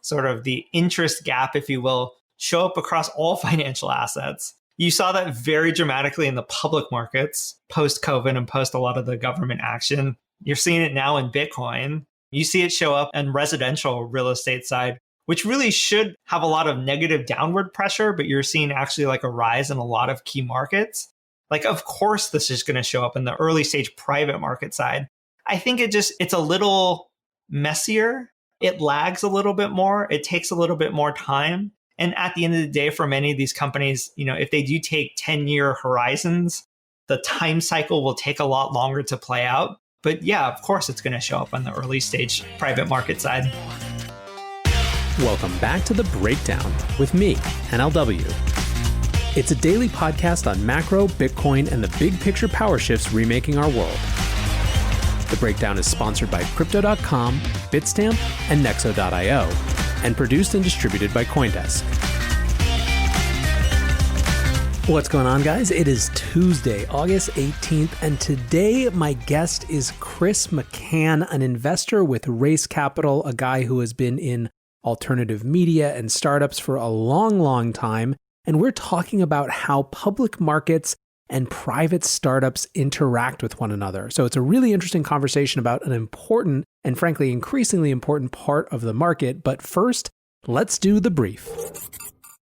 sort of the interest gap, if you will, show up across all financial assets. You saw that very dramatically in the public markets post-COVID and post a lot of the government action. You're seeing it now in Bitcoin. You see it show up in residential real estate side, which really should have a lot of negative downward pressure, but you're seeing actually like a rise in a lot of key markets. Like, of course, this is going to show up in the early stage private market side. I think it's a little messier. It lags a little bit more. It takes a little bit more time. And at the end of the day, for many of these companies, if they do take 10-year horizons, the time cycle will take a lot longer to play out. But yeah, of course, it's going to show up on the early stage private market side. Welcome back to The Breakdown with me, NLW. It's a daily podcast on macro, Bitcoin, and the big picture power shifts remaking our world. The Breakdown is sponsored by Crypto.com, Bitstamp, and Nexo.io, and produced and distributed by CoinDesk. What's going on, guys? It is Tuesday, August 18th, and today my guest is Chris McCann, an investor with Reshaped Capital, a guy who has been in alternative media and startups for a long, long time. And we're talking about how public markets and private startups interact with one another. So it's a really interesting conversation about an important and frankly increasingly important part of the market. But first, let's do the brief.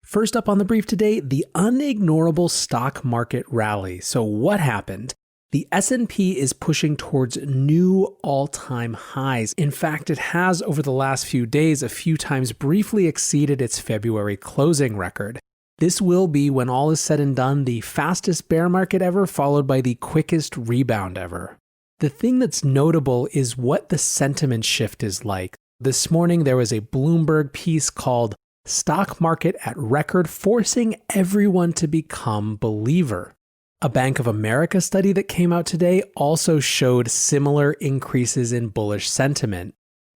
First up on the brief today, the unignorable stock market rally. So what happened? The S&P is pushing towards new all-time highs. In fact, it has over the last few days a few times briefly exceeded its February closing record. This will be, when all is said and done, the fastest bear market ever, followed by the quickest rebound ever. The thing that's notable is what the sentiment shift is like. This morning, there was a Bloomberg piece called "Stock Market at Record, Forcing Everyone to Become Believer." A Bank of America study that came out today also showed similar increases in bullish sentiment.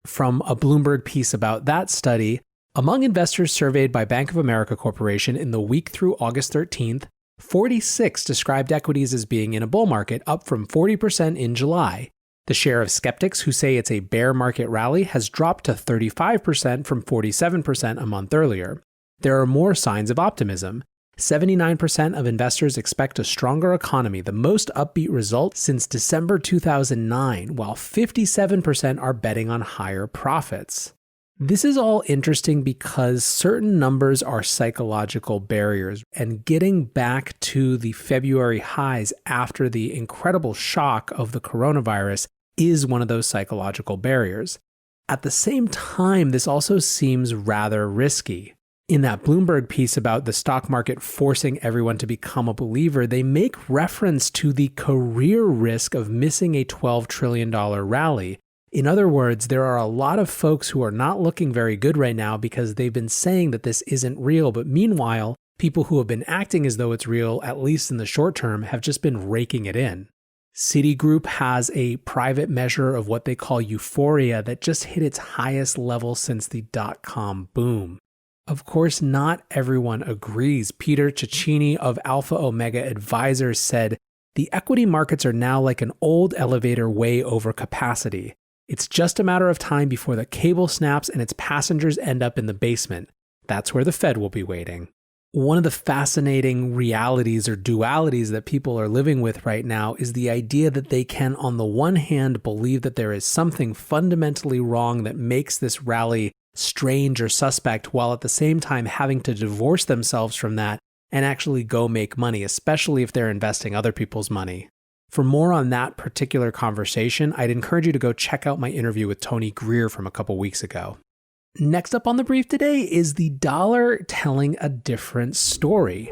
From a Bloomberg piece about that study, among investors surveyed by Bank of America Corporation in the week through August 13th, 46 described equities as being in a bull market, up from 40% in July. The share of skeptics who say it's a bear market rally has dropped to 35% from 47% a month earlier. There are more signs of optimism. 79% of investors expect a stronger economy, the most upbeat result since December 2009, while 57% are betting on higher profits. This is all interesting because certain numbers are psychological barriers, and getting back to the February highs after the incredible shock of the coronavirus is one of those psychological barriers. At the same time, this also seems rather risky. In that Bloomberg piece about the stock market forcing everyone to become a believer, they make reference to the career risk of missing a $12 trillion rally. In other words, there are a lot of folks who are not looking very good right now because they've been saying that this isn't real, but meanwhile, people who have been acting as though it's real, at least in the short term, have just been raking it in. Citigroup has a private measure of what they call euphoria that just hit its highest level since the dot-com boom. Of course, not everyone agrees. Peter Cecchini of Alpha Omega Advisors said, "The equity markets are now like an old elevator way over capacity. It's just a matter of time before the cable snaps and its passengers end up in the basement. That's where the Fed will be waiting." One of the fascinating realities or dualities that people are living with right now is the idea that they can, on the one hand, believe that there is something fundamentally wrong that makes this rally strange or suspect, while at the same time having to divorce themselves from that and actually go make money, especially if they're investing other people's money. For more on that particular conversation, I'd encourage you to go check out my interview with Tony Greer from a couple weeks ago. Next up on the brief today is the dollar telling a different story.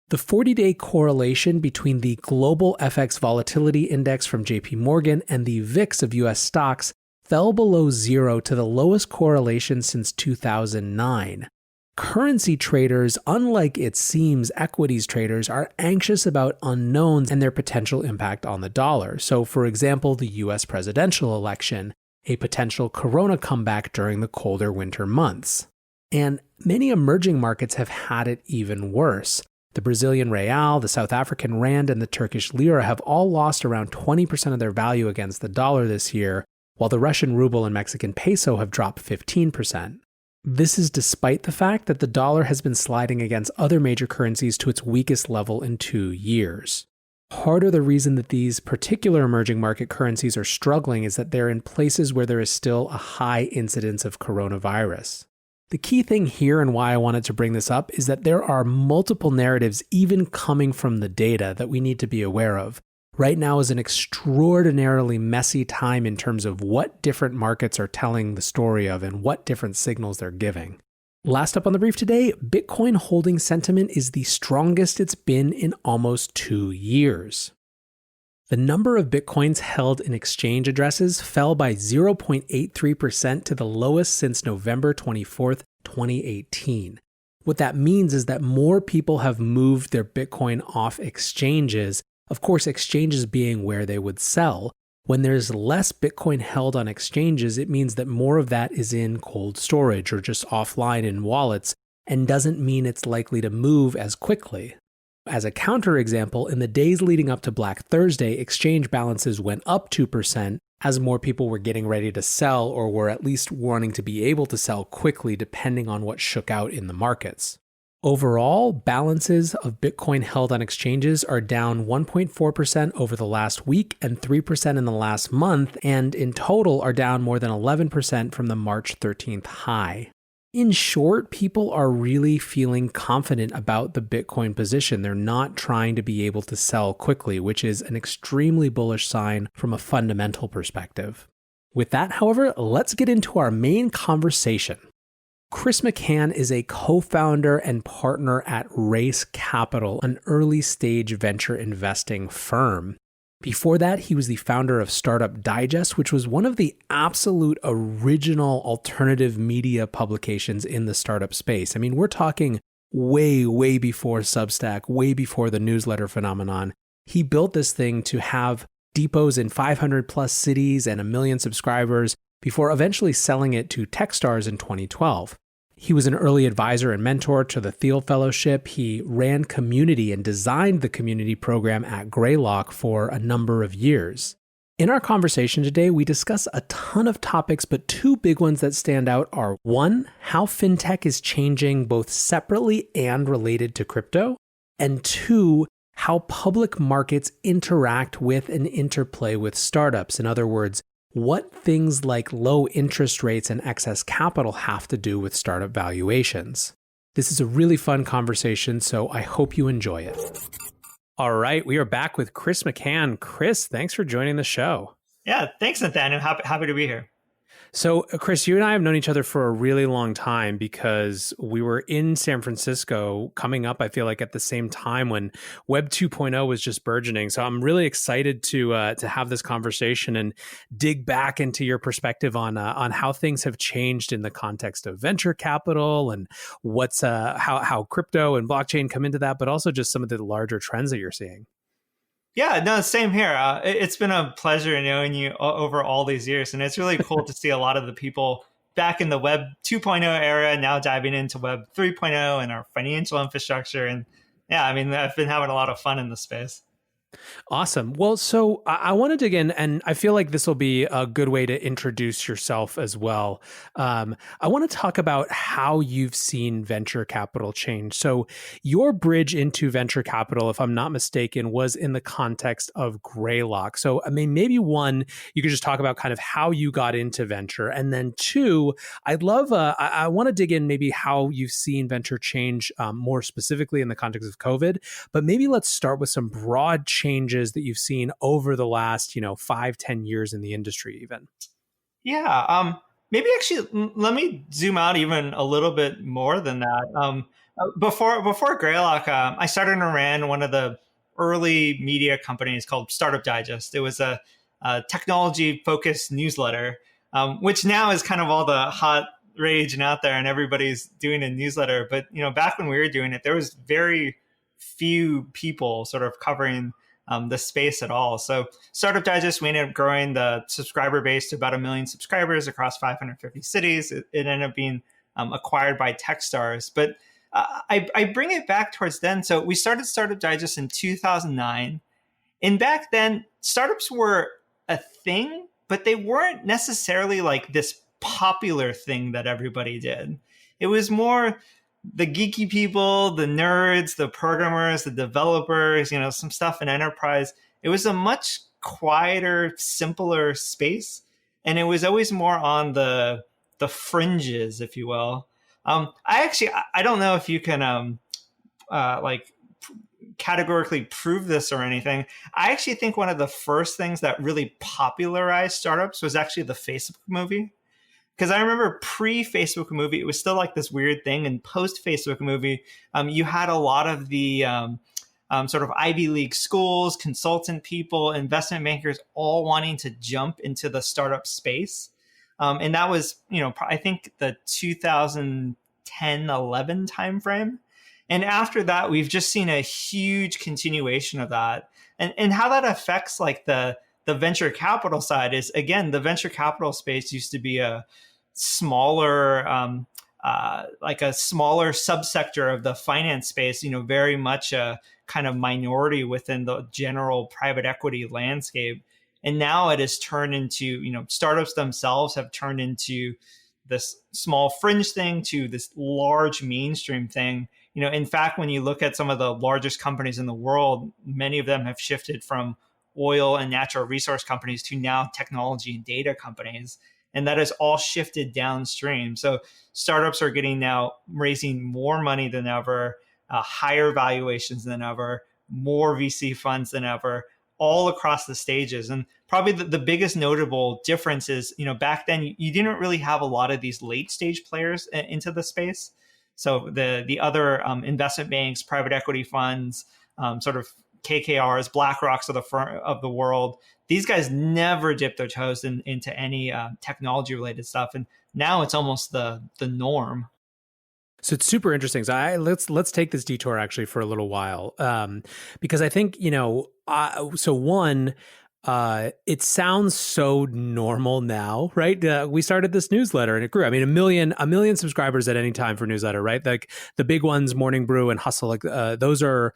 The 40-day correlation between the Global FX Volatility Index from JP Morgan and the VIX of US stocks fell below zero, to the lowest correlation since 2009. Currency traders, unlike it seems equities traders, are anxious about unknowns and their potential impact on the dollar. So, for example, the US presidential election, a potential corona comeback during the colder winter months. And many emerging markets have had it even worse. The Brazilian real, the South African rand, and the Turkish lira have all lost around 20% of their value against the dollar this year, while the Russian ruble and Mexican peso have dropped 15%. This is despite the fact that the dollar has been sliding against other major currencies to its weakest level in 2 years. Part of the reason that these particular emerging market currencies are struggling is that they're in places where there is still a high incidence of coronavirus. The key thing here and why I wanted to bring this up is that there are multiple narratives even coming from the data that we need to be aware of. Right now is an extraordinarily messy time in terms of what different markets are telling the story of and what different signals they're giving. Last up on the brief today, Bitcoin holding sentiment is the strongest it's been in almost 2 years. The number of Bitcoins held in exchange addresses fell by 0.83% to the lowest since November 24th, 2018. What that means is that more people have moved their Bitcoin off exchanges, of course, exchanges being where they would sell. When there's less Bitcoin held on exchanges, it means that more of that is in cold storage or just offline in wallets, and doesn't mean it's likely to move as quickly. As a counterexample, in the days leading up to Black Thursday, exchange balances went up 2% as more people were getting ready to sell or were at least wanting to be able to sell quickly depending on what shook out in the markets. Overall, balances of Bitcoin held on exchanges are down 1.4% over the last week and 3% in the last month, and in total are down more than 11% from the March 13th high. In short, people are really feeling confident about the Bitcoin position. They're not trying to be able to sell quickly, which is an extremely bullish sign from a fundamental perspective. With that, however, let's get into our main conversation. Chris McCann is a co-founder and partner at Reshaped, an early-stage venture investing firm. Before that, he was the founder of Startup Digest, which was one of the absolute original alternative media publications in the startup space. I mean, we're talking way before Substack, way before the newsletter phenomenon. He built this thing to have depots in 500 plus cities and 1 million subscribers before eventually selling it to Techstars in 2012. He was an early advisor and mentor to the Thiel Fellowship. He ran community and designed the community program at Greylock for a number of years. In our conversation today, we discuss a ton of topics, but 2 big ones that stand out are 1, how fintech is changing both separately and related to crypto, and 2, how public markets interact with and interplay with startups. In other words, what things like low interest rates and excess capital have to do with startup valuations. This is a really fun conversation, so I hope you enjoy it. All right, we are back with Chris McCann. Chris, thanks for joining the show. Yeah, thanks, Nathaniel. Happy to be here. So, Chris, you and I have known each other for a really long time because we were in San Francisco coming up, I feel like, at the same time when Web 2.0 was just burgeoning. So I'm really excited to have this conversation and dig back into your perspective on how things have changed in the context of venture capital and what's how crypto and blockchain come into that, but also just some of the larger trends that you're seeing. Yeah, no, same here. It's been a pleasure knowing you over all these years. And it's really cool to see a lot of the people back in the Web 2.0 era now diving into Web 3.0 and our financial infrastructure. And yeah, I mean, I've been having a lot of fun in the space. Awesome. Well, so I want to dig in, and I feel like this will be a good way to introduce yourself as well. I want to talk about how you've seen venture capital change. So your bridge into venture capital, if I'm not mistaken, was in the context of Greylock. So, I mean, maybe 1, you could just talk about kind of how you got into venture. And then 2, I'd love, I want to dig in maybe how you've seen venture change more specifically in the context of COVID. But maybe let's start with some broad changes that you've seen over the last, 5-10 years in the industry even. Yeah. Maybe actually, let me zoom out even a little bit more than that. Before Greylock, I started and ran one of the early media companies called Startup Digest. It was a technology-focused newsletter, which now is kind of all the hot rage and out there, and everybody's doing a newsletter. But back when we were doing it, there was very few people sort of covering the space at all. So Startup Digest, we ended up growing the subscriber base to about 1 million subscribers across 550 cities. It ended up being acquired by Techstars. But I bring it back towards then. So we started Startup Digest in 2009. And back then, startups were a thing, but they weren't necessarily like this popular thing that everybody did. It was more the geeky people, the nerds, the programmers, the developers, some stuff in enterprise. It was a much quieter, simpler space. And it was always more on the fringes, if you will. I don't know if you can categorically prove this or anything. I actually think one of the first things that really popularized startups was actually the Facebook movie. Because I remember pre-Facebook movie, it was still like this weird thing. And post-Facebook movie, you had a lot of the sort of Ivy League schools, consultant people, investment bankers, all wanting to jump into the startup space. And that was, I think the 2010, 11 timeframe. And after that, we've just seen a huge continuation of that. And how that affects like the venture capital side is, again, the venture capital space used to be a smaller, like a smaller subsector of the finance space, very much a kind of minority within the general private equity landscape. And now it has turned into, startups themselves have turned into this small fringe thing to this large mainstream thing. In fact, when you look at some of the largest companies in the world, many of them have shifted from oil and natural resource companies to now technology and data companies. And that has all shifted downstream. So startups are getting now raising more money than ever, higher valuations than ever, more VC funds than ever, all across the stages. And probably the biggest notable difference is, back then you didn't really have a lot of these late stage players into the space. So the other investment banks, private equity funds, sort of KKRs, BlackRocks of the world, these guys never dip their toes into any technology related stuff. And now it's almost the norm. So it's super interesting. So let's take this detour actually for a little while, because I think, so one, it sounds so normal now, right? We started this newsletter and it grew. I mean, a million subscribers at any time for newsletter, right? Like the big ones, Morning Brew and Hustle, like those are,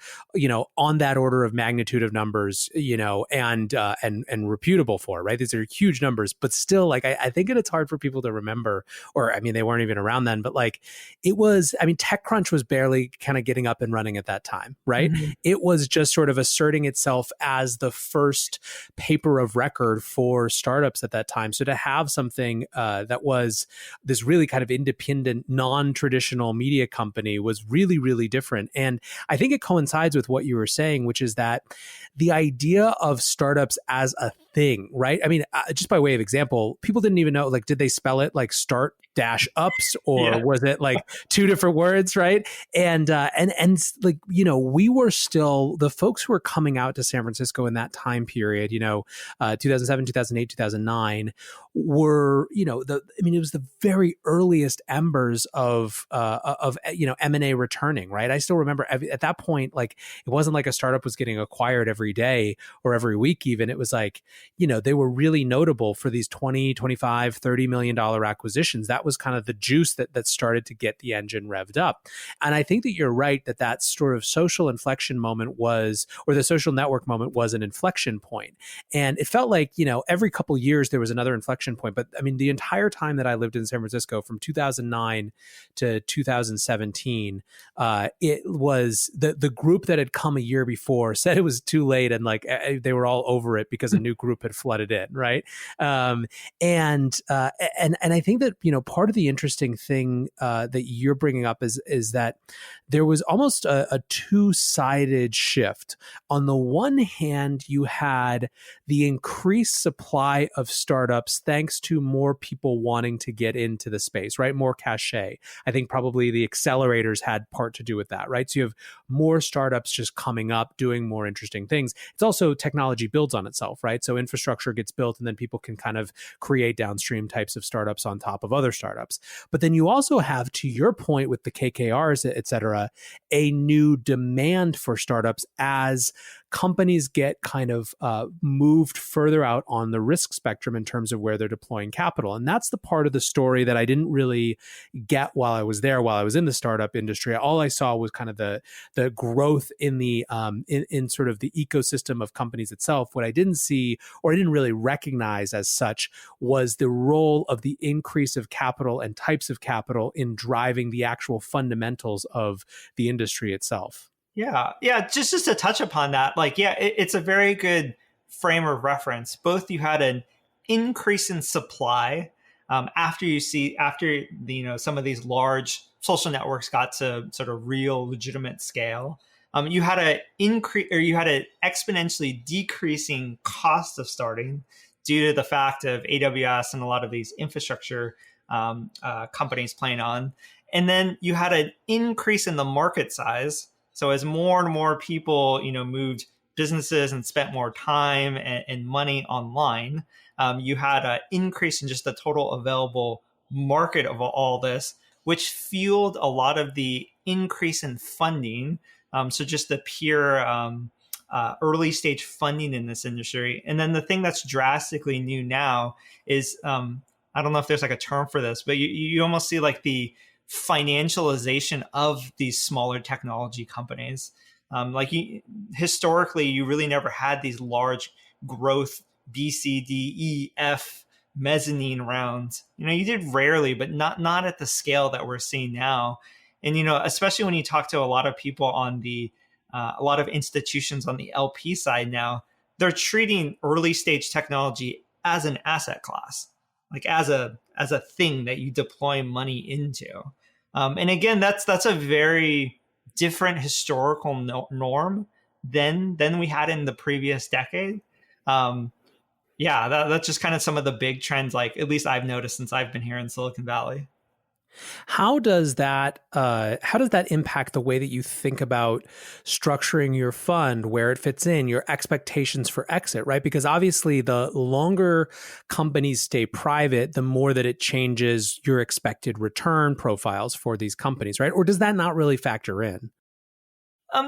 on that order of magnitude of numbers, and reputable for, right? These are huge numbers, but still, like I think it's hard for people to remember, or I mean, they weren't even around then, but like TechCrunch was barely kind of getting up and running at that time, right? Mm-hmm. It was just sort of asserting itself as the first paper of record for startups at that time. So to have something that was this really kind of independent, non-traditional media company was really, really different. And I think it coincides with what you were saying, which is that the idea of startups as a thing, right? I mean, just by way of example, people didn't even know, like, did they spell it like start dash ups, or was it like two different words, right? And like, we were still, the folks who were coming out to San Francisco in that time period, 2007, 2008, 2009 were, it was the very earliest embers of M&A returning, right? I still remember at that point, like, it wasn't like a startup was getting acquired every day or every week even. It was like, they were really notable for these 20, 25, $30 million acquisitions. That was kind of the juice that started to get the engine revved up. And I think that you're right that sort of social inflection moment or the social network moment was an inflection point. And it felt like, every couple years there was another inflection point. But I mean, the entire time that I lived in San Francisco from 2009 to 2017, it was the group that had come a year before said it was too late, and like they were all over it because a new group had flooded in, right? And I think that part of the interesting thing that you're bringing up is that there was almost a two-sided shift. On the one hand, you had the increased supply of startups thanks to more people wanting to get into the space, right? More cachet. I think probably the accelerators had part to do with that, right? So you have more startups just coming up, doing more interesting things. It's also technology builds on itself, right? So infrastructure gets built and then people can kind of create downstream types of startups on top of other startups. But then you also have, to your point with the KKRs, et cetera, a new demand for startups as companies get kind of moved further out on the risk spectrum in terms of where they're deploying capital. And that's the part of the story that I didn't really get while I was there, while I was in the startup industry. All I saw was kind of the growth in the in sort of the ecosystem of companies itself. What I didn't see, or I didn't really recognize as such, was the role of the increase of capital and types of capital in driving the actual fundamentals of the industry itself. Yeah. Just to touch upon that, like, yeah, it's a very good frame of reference. Both you had an increase in supply after some of these large social networks got to sort of real legitimate scale. You had an exponentially decreasing cost of starting due to the fact of AWS and a lot of these infrastructure companies playing on. And then you had an increase in the market size. So as more and more people, moved businesses and spent more time and money online, you had an increase in just the total available market of all this, which fueled a lot of the increase in funding. So just the pure early stage funding in this industry. And then the thing that's drastically new now is, I don't know if there's like a term for this, but you almost see like the financialization of these smaller technology companies. Historically, you really never had these large growth B, C, D, E, F mezzanine rounds. You did rarely, but not at the scale that we're seeing now. And, especially when you talk to a lot of people on a lot of institutions on the LP side now, they're treating early stage technology as an asset class, like as a thing that you deploy money into. And again, that's a very different historical norm than we had in the previous decade. That's just kind of some of the big trends, like at least I've noticed since I've been here in Silicon Valley. How does that impact the way that you think about structuring your fund, where it fits in, your expectations for exit, right? Because obviously the longer companies stay private, the more that it changes your expected return profiles for these companies, right? Or does that not really factor in?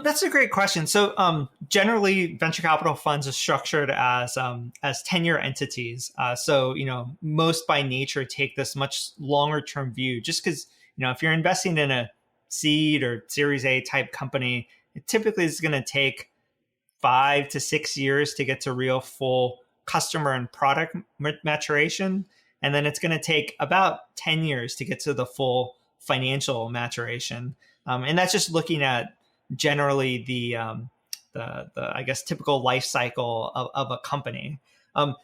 That's a great question. So generally, venture capital funds are structured as 10-year entities. So most by nature take this much longer term view. Just because if you're investing in a seed or Series A type company, it typically is going to take 5 to 6 years to get to real full customer and product maturation, and then it's going to take about 10 years to get to the full financial maturation. And that's just looking at generally the I guess typical life cycle of a company.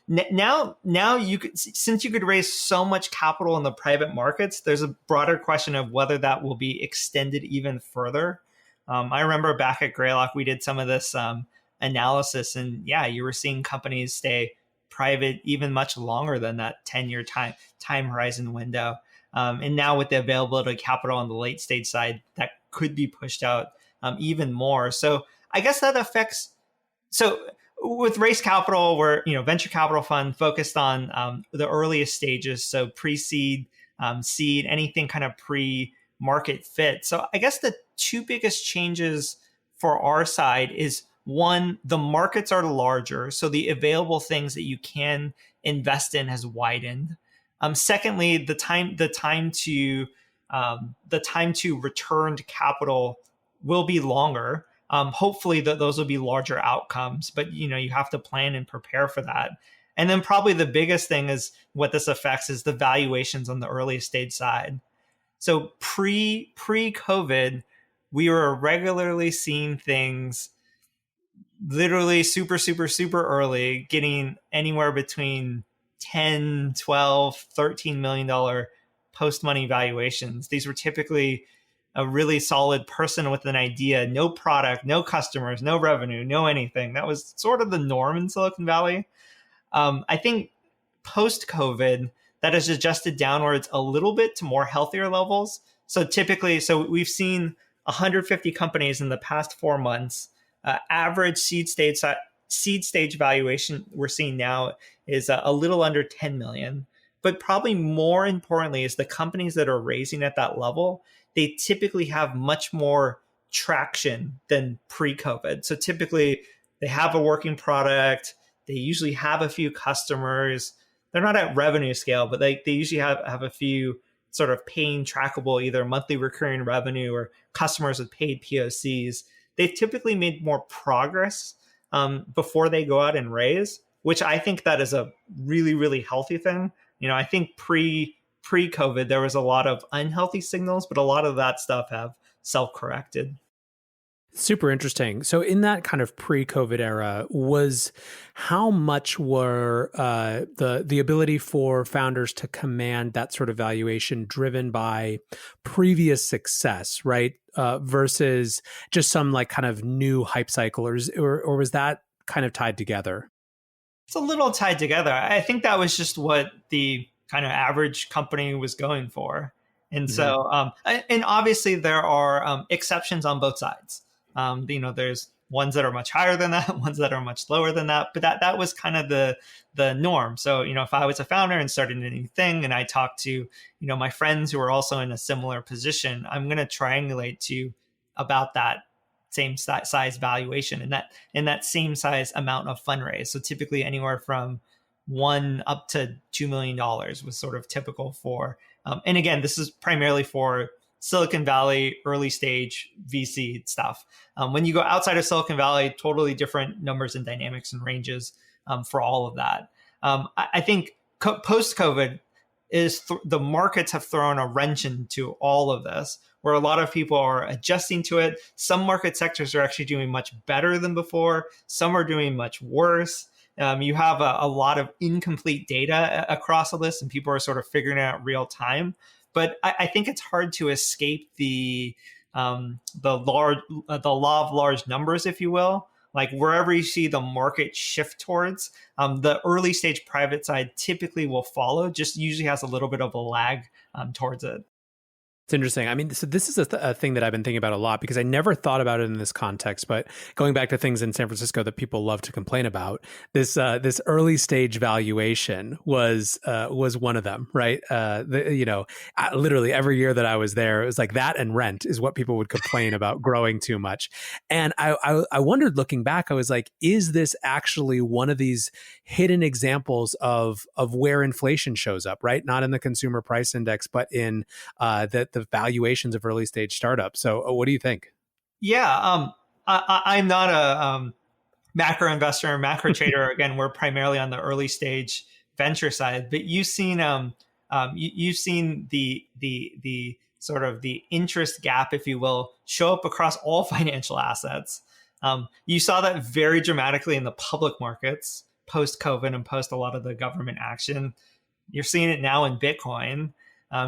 Now you could, since you could raise so much capital in the private markets, there's a broader question of whether that will be extended even further. I remember back at Greylock, we did some of this analysis, and you were seeing companies stay private even much longer than that 10-year time horizon window. And now with the availability of capital on the late stage side, that could be pushed out even more. So I guess that affects. So with Race Capital, we're venture capital fund focused on the earliest stages, so pre-seed, seed, anything kind of pre-market fit. So I guess the two biggest changes for our side is, one, the markets are larger, so the available things that you can invest in has widened. Secondly, the time to returned capital will be longer. Hopefully those will be larger outcomes, but you have to plan and prepare for that. And then probably the biggest thing is what this affects is the valuations on the early stage side. So pre-COVID, we were regularly seeing things literally super, super, super early, getting anywhere between 10, 12, $13 million post-money valuations. These were typically a really solid person with an idea, no product, no customers, no revenue, no anything. That was sort of the norm in Silicon Valley. I think post-COVID, that has adjusted downwards a little bit to more healthier levels. So we've seen 150 companies in the past 4 months. Average seed stage valuation we're seeing now is a little under 10 million. But probably more importantly is the companies that are raising at that level, they typically have much more traction than pre-COVID. So typically They have a working product. They usually have a few customers. They're not at revenue scale, but they usually have a few sort of paying trackable, either monthly recurring revenue or customers with paid POCs. They've typically made more progress before they go out and raise, which I think that is a really, really healthy thing. I think pre-COVID, there was a lot of unhealthy signals, but a lot of that stuff have self-corrected. Super interesting. So in that kind of pre-COVID era, was how much were the ability for founders to command that sort of valuation driven by previous success, right? Versus just some like kind of new hype cycle, or was that kind of tied together? It's a little tied together. I think that was just what the kind of average company was going for. And so, and obviously there are exceptions on both sides. There's ones that are much higher than that, ones that are much lower than that, but that was kind of the norm. So, if I was a founder and started a new thing and I talked to, my friends who are also in a similar position, I'm going to triangulate to about that same size valuation and that same size amount of fundraise. So typically anywhere from $1 up to $2 million was sort of typical for, and again, this is primarily for Silicon Valley, early stage VC stuff. When you go outside of Silicon Valley, totally different numbers and dynamics and ranges for all of that. I think post-COVID the markets have thrown a wrench into all of this, where a lot of people are adjusting to it. Some market sectors are actually doing much better than before. Some are doing much worse. You have a lot of incomplete data across all this, and people are sort of figuring it out real time. But I think it's hard to escape the law of large numbers, if you will. Like wherever you see the market shift towards, the early stage private side typically will follow. Just usually has a little bit of a lag towards it. It's interesting. I mean, so this is a thing that I've been thinking about a lot because I never thought about it in this context. But going back to things in San Francisco that people love to complain about, this early stage valuation was one of them, right? Literally every year that I was there, it was like that and rent is what people would complain about growing too much. And I wondered, looking back, I was like, is this actually one of these hidden examples of where inflation shows up, right? Not in the consumer price index, but in the valuations of early stage startups. So what do you think? Yeah, I'm not a macro investor or macro trader. Again, we're primarily on the early stage venture side, but you've seen you've seen the sort of the interest gap, if you will, show up across all financial assets. You saw that very dramatically in the public markets post-COVID and post a lot of the government action. You're seeing it now in Bitcoin.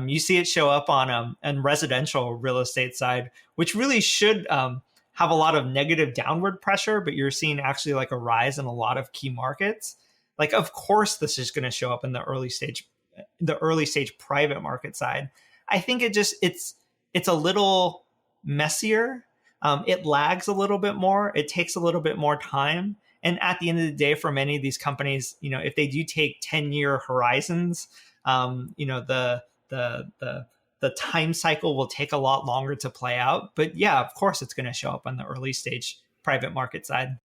You see it show up on residential real estate side, which really should have a lot of negative downward pressure, but you're seeing actually like a rise in a lot of key markets. Like, of course, this is going to show up in the early stage private market side. I think it's a little messier. It lags a little bit more. It takes a little bit more time. And at the end of the day, for many of these companies, if they do take 10-year horizons, the time cycle will take a lot longer to play out. But yeah, of course, it's going to show up on the early stage private market side.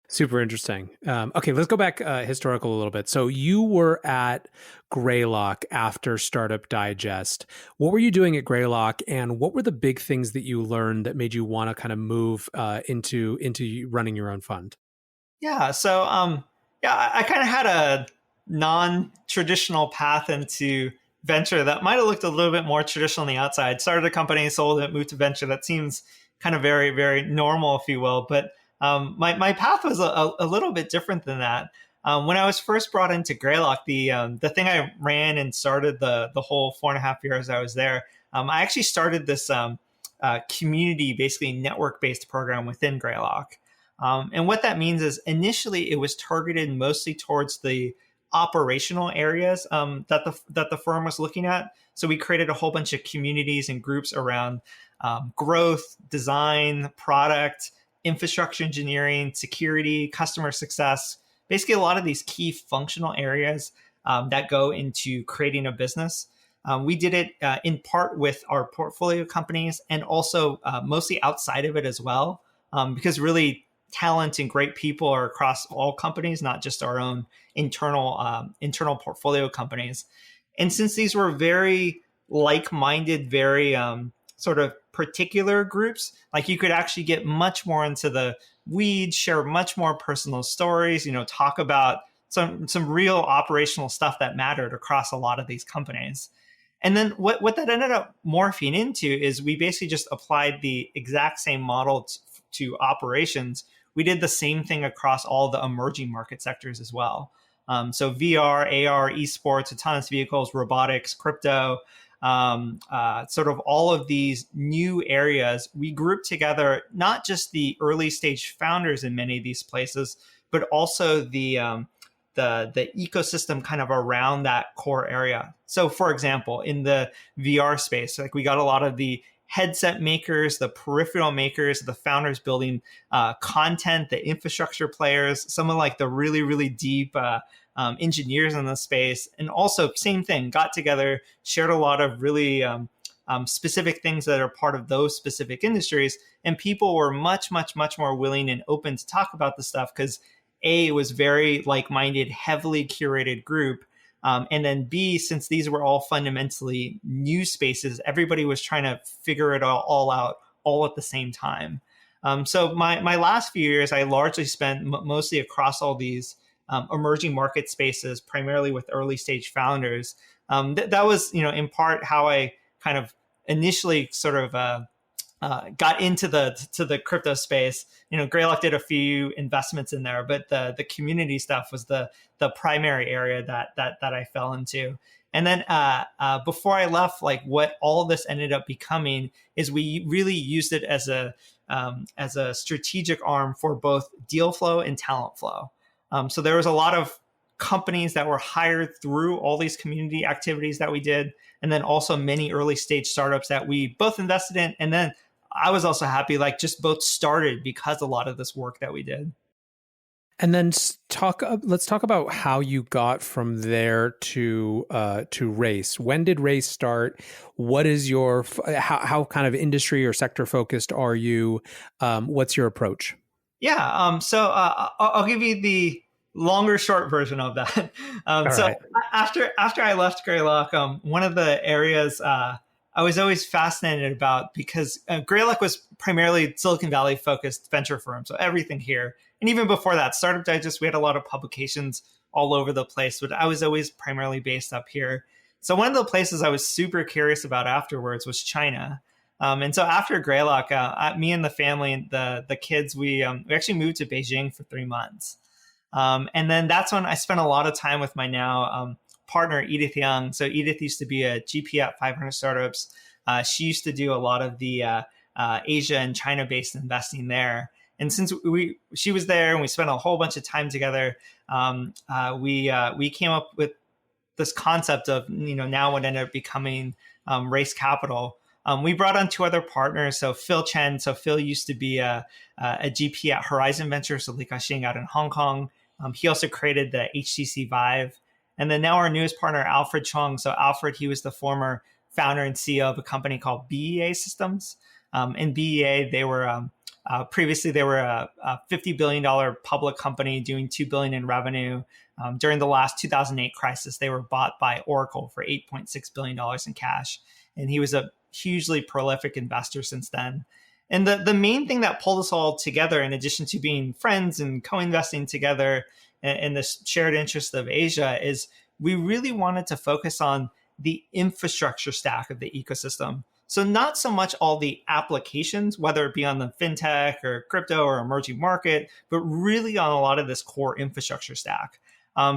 Super interesting. Okay, let's go back historical a little bit. So you were at Greylock after Startup Digest. What were you doing at Greylock, and what were the big things that you learned that made you want to kind of move into running your own fund? Yeah, so I kind of had a non-traditional path into venture that might have looked a little bit more traditional on the outside. Started a company, sold it, moved to venture. That seems kind of very, very normal, if you will. But my path was a little bit different than that. When I was first brought into Greylock, the thing I ran and started the whole 4.5 years I was there, I actually started this community, basically network-based program within Greylock. And what that means is initially it was targeted mostly towards the operational areas that the firm was looking at. So we created a whole bunch of communities and groups around growth, design, product, infrastructure engineering, security, customer success, basically a lot of these key functional areas that go into creating a business. We did it in part with our portfolio companies and also mostly outside of it as well, because really talent and great people are across all companies, not just our own internal portfolio companies. And since these were very like-minded, very sort of particular groups, like you could actually get much more into the weeds, share much more personal stories, talk about some real operational stuff that mattered across a lot of these companies. And then what that ended up morphing into is we basically just applied the exact same model to operations. We did the same thing across all the emerging market sectors as well. So VR, AR, esports, autonomous vehicles, robotics, crypto, sort of all of these new areas, we grouped together not just the early stage founders in many of these places, but also the ecosystem kind of around that core area. So for example, in the VR space, like we got a lot of the headset makers, the peripheral makers, the founders building content, the infrastructure players, some of like the really, really deep engineers in the space. And also same thing, got together, shared a lot of really specific things that are part of those specific industries. And people were much, much, much more willing and open to talk about this stuff because A, it was very like-minded, heavily curated group. And then B, since these were all fundamentally new spaces, everybody was trying to figure it all out all at the same time. So my last few years, I largely spent mostly across all these emerging market spaces, primarily with early stage founders. That was, in part how I kind of initially sort of got into the crypto space. Greylock did a few investments in there, but the community stuff was the primary area that I fell into. And then before I left, like what all this ended up becoming is we really used it as a strategic arm for both deal flow and talent flow. So there was a lot of companies that were hired through all these community activities that we did, and then also many early stage startups that we both invested in, and then I was also happy, like just both started because a lot of this work that we did. And then let's talk about how you got from there to Race. When did Race start? What is your how kind of industry or sector focused are you? What's your approach? Yeah. So I'll give you the longer short version of that. Right. After I left Greylock, one of the areas I was always fascinated about, because Greylock was primarily Silicon Valley focused venture firm. So everything here. And even before that, Startup Digest, we had a lot of publications all over the place, but I was always primarily based up here. So one of the places I was super curious about afterwards was China. And so after Greylock, me and the family, the kids, we actually moved to Beijing for 3 months. And then that's when I spent a lot of time with my now partner, Edith Young. So Edith used to be a GP at 500 Startups. She used to do a lot of the Asia and China-based investing there. And since she was there and we spent a whole bunch of time together, we came up with this concept of, now what ended up becoming Race Capital. We brought on 2 other partners. So Phil Chen. So Phil used to be a GP at Horizon Ventures, so Li Ka-shing out in Hong Kong. He also created the HTC Vive. And then now our newest partner, Alfred Chong. So Alfred, he was the former founder and CEO of a company called BEA Systems. And BEA, they were previously they were a $50 billion public company doing $2 billion in revenue. During the last 2008 crisis, they were bought by Oracle for $8.6 billion in cash. And he was a hugely prolific investor since then. And the main thing that pulled us all together, in addition to being friends and co-investing together in this shared interest of Asia, is we really wanted to focus on the infrastructure stack of the ecosystem. So not so much all the applications, whether it be on the fintech or crypto or emerging market, but really on a lot of this core infrastructure stack.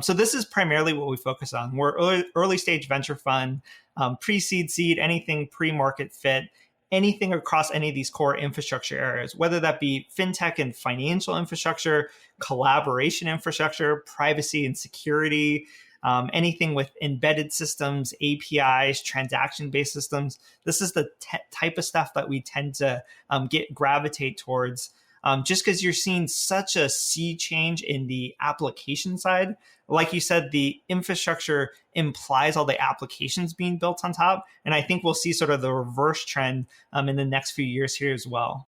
So this is primarily what we focus on. We're early stage venture fund, pre-seed, seed, anything pre-market fit, anything across any of these core infrastructure areas, whether that be fintech and financial infrastructure, collaboration infrastructure, privacy and security, anything with embedded systems, APIs, transaction-based systems. This is the type of stuff that we tend to gravitate towards. Just because you're seeing such a sea change in the application side. Like you said, the infrastructure implies all the applications being built on top. And I think we'll see sort of the reverse trend in the next few years here as well.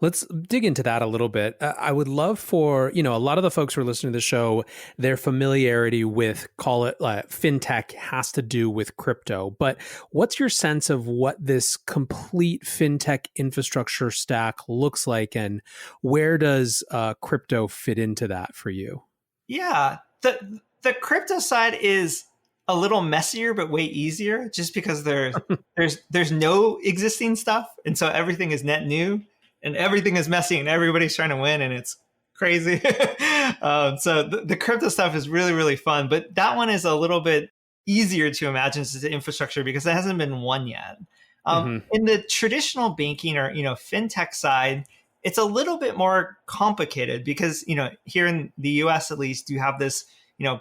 Let's dig into that a little bit. I would love for, a lot of the folks who are listening to the show, their familiarity with, call it fintech has to do with crypto. But what's your sense of what this complete fintech infrastructure stack looks like, and where does crypto fit into that for you? Yeah, the crypto side is a little messier, but way easier just because there's no existing stuff. And so everything is net new. And everything is messy and everybody's trying to win and it's crazy. So the crypto stuff is really, really fun. But that one is a little bit easier to imagine as the infrastructure because it hasn't been won yet. In the traditional banking or, fintech side, it's a little bit more complicated because, here in the US, at least, you have this,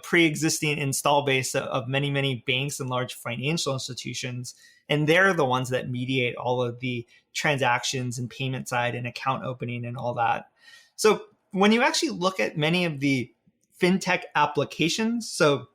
pre-existing install base of many, many banks and large financial institutions. And they're the ones that mediate all of the transactions and payment side and account opening and all that. So when you actually look at many of the fintech applications, so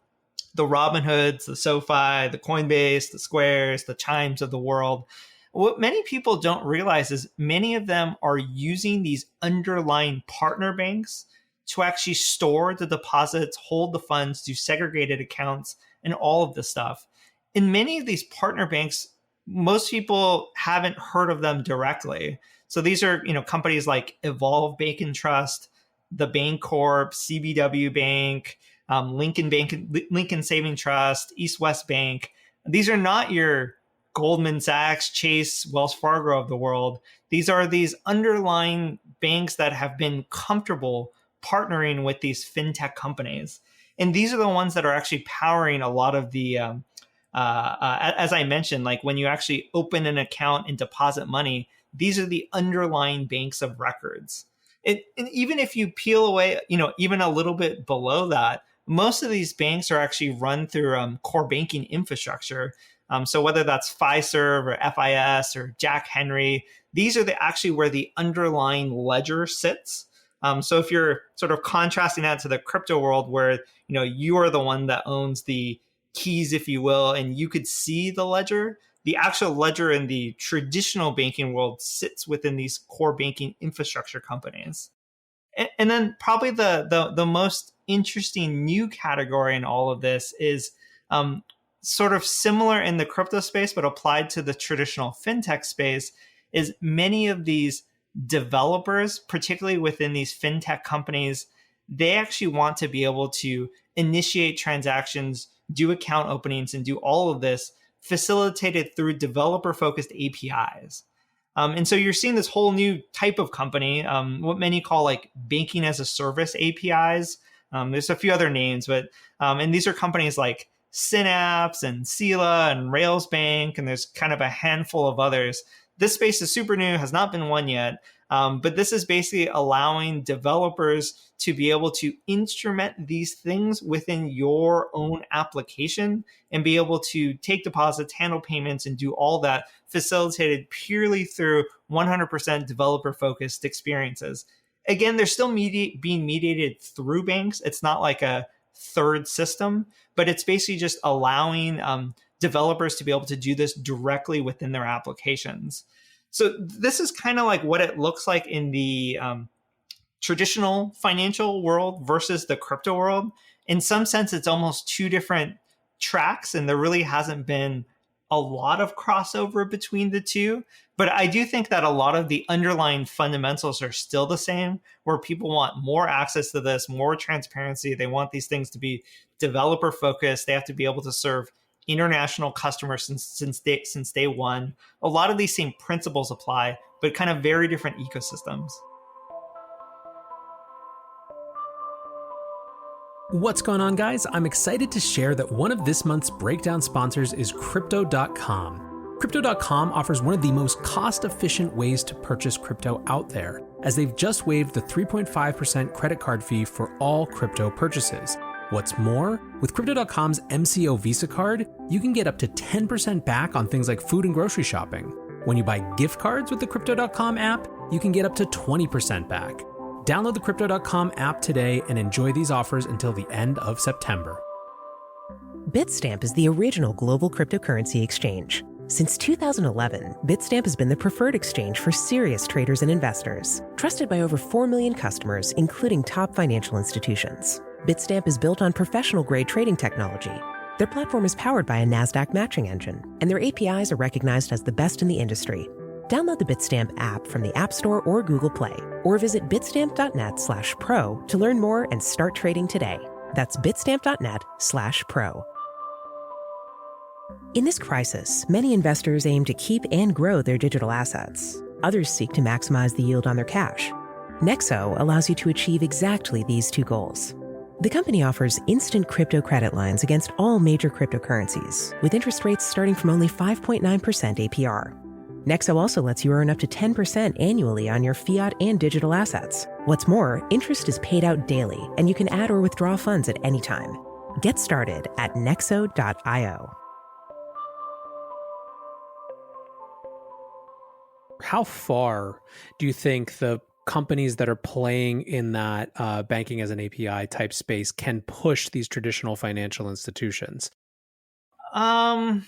the Robinhoods, the SoFi, the Coinbase, the Squares, the Chimes of the world, what many people don't realize is many of them are using these underlying partner banks to actually store the deposits, hold the funds, do segregated accounts, and all of this stuff. In many of these partner banks, most people haven't heard of them directly. So these are, companies like Evolve Bank and Trust, the Bancorp, CBW Bank, Lincoln Saving Trust, East West Bank. These are not your Goldman Sachs, Chase, Wells Fargo of the world. These are these underlying banks that have been comfortable partnering with these fintech companies. And these are the ones that are actually powering a lot of the, as I mentioned, like when you actually open an account and deposit money, these are the underlying banks of records. And even if you peel away, even a little bit below that, most of these banks are actually run through core banking infrastructure. So whether that's Fiserv or FIS or Jack Henry, these are actually where the underlying ledger sits. So if you're sort of contrasting that to the crypto world where, you are the one that owns the keys, if you will, and you could see the ledger, the actual ledger in the traditional banking world sits within these core banking infrastructure companies. And then probably the most interesting new category in all of this is sort of similar in the crypto space, but applied to the traditional fintech space, is many of these developers, particularly within these fintech companies, they actually want to be able to initiate transactions, do account openings, and do all of this facilitated through developer-focused APIs. And so you're seeing this whole new type of company, what many call like banking as a service APIs. There's a few other names, but and these are companies like Synapse and Sila and Railsbank, and there's kind of a handful of others. This space is super new, has not been won yet, but this is basically allowing developers to be able to instrument these things within your own application and be able to take deposits, handle payments, and do all that facilitated purely through 100% developer-focused experiences. Again, they're still being mediated through banks. It's not like a third system, but it's basically just allowing developers to be able to do this directly within their applications. So this is kind of like what it looks like in the traditional financial world versus the crypto world. In some sense, it's almost two different tracks, and there really hasn't been a lot of crossover between the two. But I do think that a lot of the underlying fundamentals are still the same, where people want more access to this, more transparency. They want these things to be developer focused. They have to be able to serve international customers since day one. A lot of these same principles apply, but kind of very different ecosystems. What's going on, guys? I'm excited to share that one of this month's breakdown sponsors is Crypto.com. Crypto.com offers one of the most cost-efficient ways to purchase crypto out there, as they've just waived the 3.5% credit card fee for all crypto purchases. What's more, with Crypto.com's MCO Visa card, you can get up to 10% back on things like food and grocery shopping. When you buy gift cards with the Crypto.com app, you can get up to 20% back. Download the Crypto.com app today and enjoy these offers until the end of September. Bitstamp is the original global cryptocurrency exchange. Since 2011, Bitstamp has been the preferred exchange for serious traders and investors. Trusted by over 4 million customers, including top financial institutions. Bitstamp is built on professional-grade trading technology. Their platform is powered by a NASDAQ matching engine, and their APIs are recognized as the best in the industry. Download the Bitstamp app from the App Store or Google Play, or visit bitstamp.net/pro to learn more and start trading today. That's bitstamp.net/pro. In this crisis, many investors aim to keep and grow their digital assets. Others seek to maximize the yield on their cash. Nexo allows you to achieve exactly these two goals. The company offers instant crypto credit lines against all major cryptocurrencies, with interest rates starting from only 5.9% APR. Nexo also lets you earn up to 10% annually on your fiat and digital assets. What's more, interest is paid out daily, and you can add or withdraw funds at any time. Get started at nexo.io. How far do you think the companies that are playing in that banking as an API type space can push these traditional financial institutions? The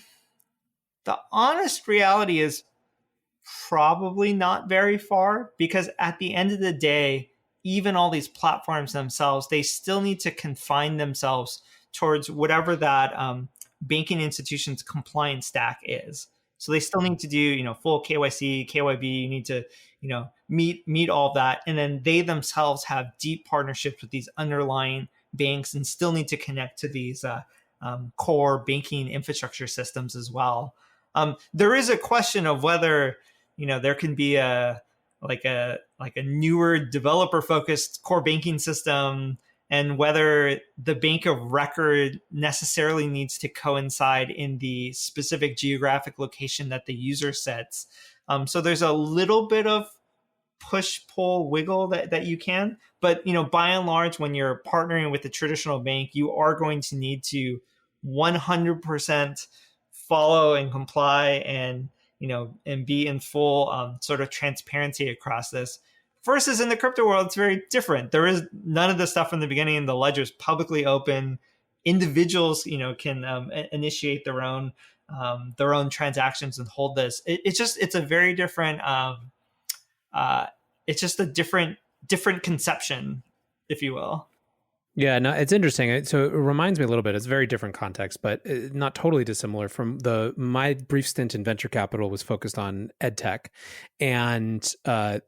honest reality is probably not very far, because at the end of the day, even all these platforms themselves, they still need to confine themselves towards whatever that banking institution's compliance stack is. So they still need to do, full KYC, KYB. You need to, meet all of that. And then they themselves have deep partnerships with these underlying banks and still need to connect to these core banking infrastructure systems as well. There is a question of whether, there can be a newer developer focused core banking system, and whether the bank of record necessarily needs to coincide in the specific geographic location that the user sets. So there's a little bit of push, pull, wiggle that you can. But, by and large, when you're partnering with a traditional bank, you are going to need to 100% follow and comply and, and be in full sort of transparency across this. Versus in the crypto world, it's very different. There is none of the stuff from the beginning. The ledger's publicly open. Individuals, can initiate their own transactions and hold this. It's a very different. It's just a different conception, if you will. Yeah, no, it's interesting. So it reminds me a little bit. It's a very different context, but not totally dissimilar from my brief stint in venture capital was focused on ed tech. And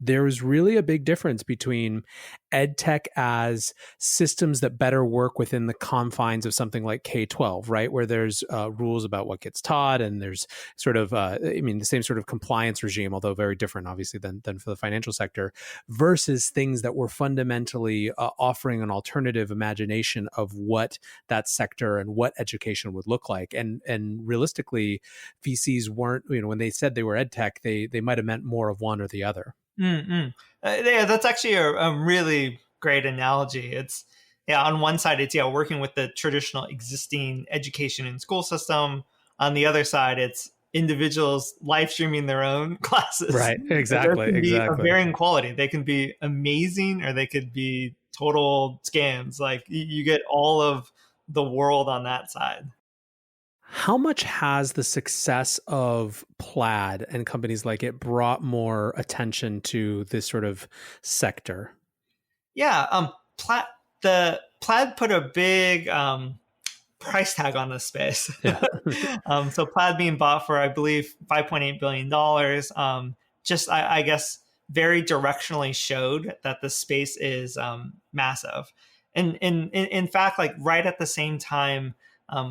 there was really a big difference between ed tech as systems that better work within the confines of something like K-12, right? Where there's rules about what gets taught, and there's sort of, the same sort of compliance regime, although very different, obviously, than for the financial sector, versus things that were fundamentally offering an alternative imagination of what that sector and what education would look like. And realistically, VCs weren't, when they said they were ed tech, they might have meant more of one or the other. Yeah, that's actually a really great analogy. It's, on one side, it's working with the traditional existing education and school system. On the other side, it's individuals live streaming their own classes. Right, exactly. They can be of varying quality. They can be amazing, or they could be total scams. Like, you get all of the world on that side. How much has the success of Plaid and companies like it brought more attention to this sort of sector? Yeah, Plaid put a big price tag on this space. Yeah. So Plaid being bought for, I believe, $5.8 billion, I guess, very directionally showed that the space is massive. And in fact, like right at the same time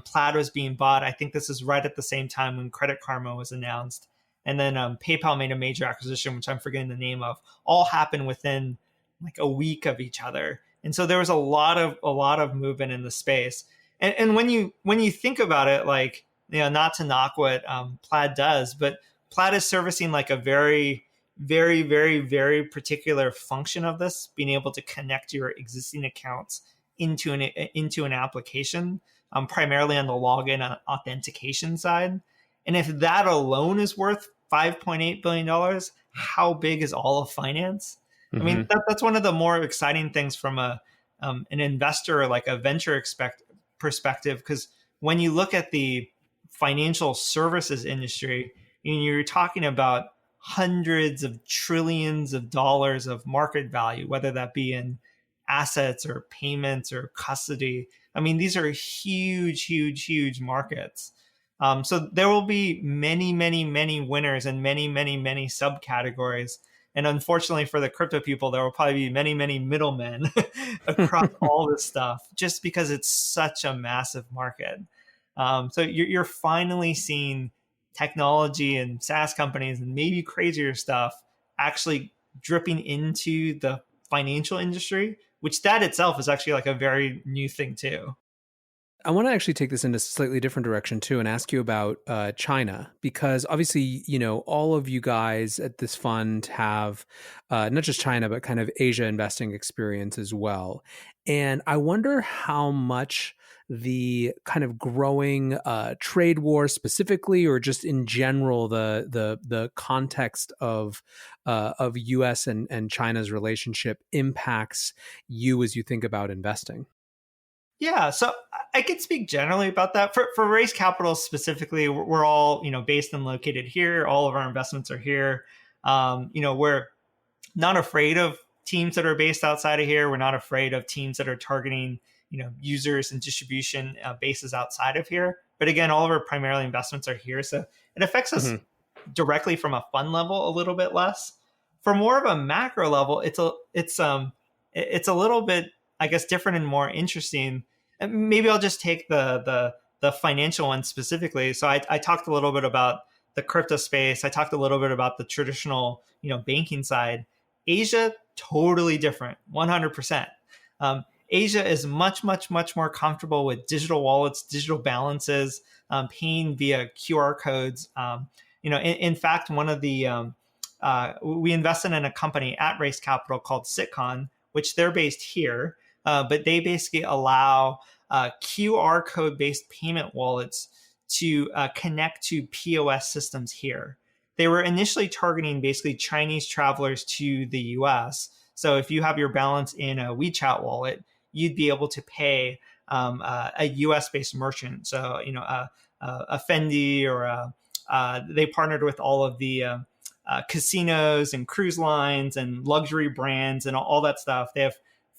Plaid was being bought, I think this is right at the same time when Credit Karma was announced. And then PayPal made a major acquisition, which I'm forgetting the name of, all happened within like a week of each other. And so there was a lot of movement in the space. And when you think about it, like, not to knock what Plaid does, but Plaid is servicing like a very, very, very, very particular function of this, being able to connect your existing accounts into an application, primarily on the login and authentication side. And if that alone is worth $5.8 billion, how big is all of finance? Mm-hmm. I mean, that's one of the more exciting things from an investor or like a venture perspective, because when you look at the financial services industry, and you're talking about hundreds of trillions of dollars of market value, whether that be in assets or payments or custody. I mean, these are huge, huge, huge markets. So there will be many, many, many winners and many, many, many subcategories. And unfortunately for the crypto people, there will probably be many, many middlemen across all this stuff, just because it's such a massive market. So you're finally seeing technology and SaaS companies and maybe crazier stuff actually dripping into the financial industry, which that itself is actually like a very new thing too. I want to actually take this in a slightly different direction too and ask you about China, because obviously, all of you guys at this fund have not just China, but kind of Asia investing experience as well. And I wonder how much the kind of growing trade war specifically, or just in general, the context of U.S. and China's relationship impacts you as you think about investing. Yeah, so I could speak generally about that. For Raise Capital specifically, we're all based and located here. All of our investments are here. We're not afraid of teams that are based outside of here. We're not afraid of teams that are targeting users and distribution bases outside of here. But again, all of our primarily investments are here, so it affects us directly from a fund level a little bit less. For more of a macro level, it's a little bit, I guess, different and more interesting. And maybe I'll just take the financial one specifically. So I talked a little bit about the crypto space. I talked a little bit about the traditional, banking side. Asia, totally different, 100%. Asia is much, much, much more comfortable with digital wallets, digital balances, paying via QR codes. In fact, one of the we invested in a company at Race Capital called Sitcon, which they're based here, but they basically allow QR code-based payment wallets to connect to POS systems here. They were initially targeting basically Chinese travelers to the US. So if you have your balance in a WeChat wallet, you'd be able to pay a US-based merchant. So, a Fendi or they partnered with all of the casinos and cruise lines and luxury brands and all that stuff. They have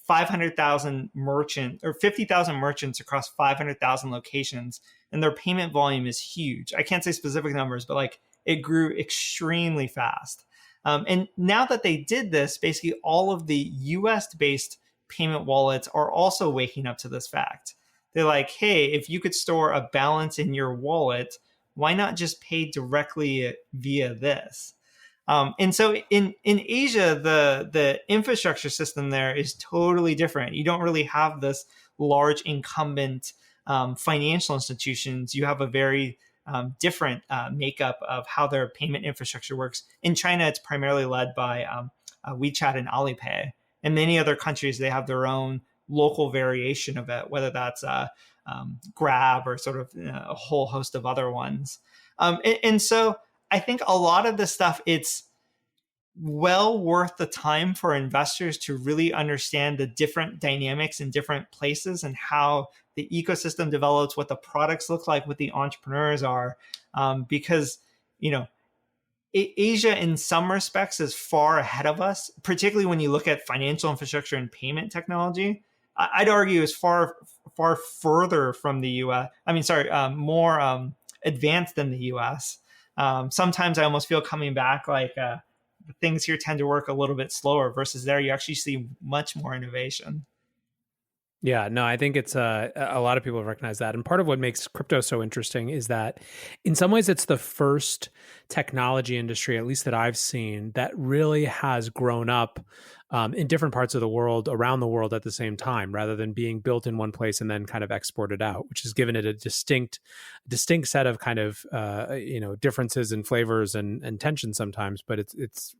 500,000 merchants or 50,000 merchants across 500,000 locations, and their payment volume is huge. I can't say specific numbers, but it grew extremely fast. And now that they did this, basically all of the US-based payment wallets are also waking up to this fact. They're like, hey, if you could store a balance in your wallet, why not just pay directly via this? And so in Asia, the infrastructure system there is totally different. You don't really have this large incumbent financial institutions. You have a very different makeup of how their payment infrastructure works. In China, it's primarily led by WeChat and Alipay. In many other countries, they have their own local variation of it, whether that's Grab or sort of a whole host of other ones. And so I think a lot of this stuff, it's well worth the time for investors to really understand the different dynamics in different places and how the ecosystem develops, what the products look like, what the entrepreneurs are, because, Asia in some respects is far ahead of us, particularly when you look at financial infrastructure and payment technology. I'd argue is far further from the US. More advanced than the US. Sometimes I almost feel coming back things here tend to work a little bit slower versus there you actually see much more innovation. Yeah, no, I think it's a lot of people recognize that. And part of what makes crypto so interesting is that in some ways it's the first technology industry, at least that I've seen, that really has grown up in different parts of the world, around the world at the same time, rather than being built in one place and then kind of exported out, which has given it a distinct set of kind of, differences and flavors and tension sometimes, but it's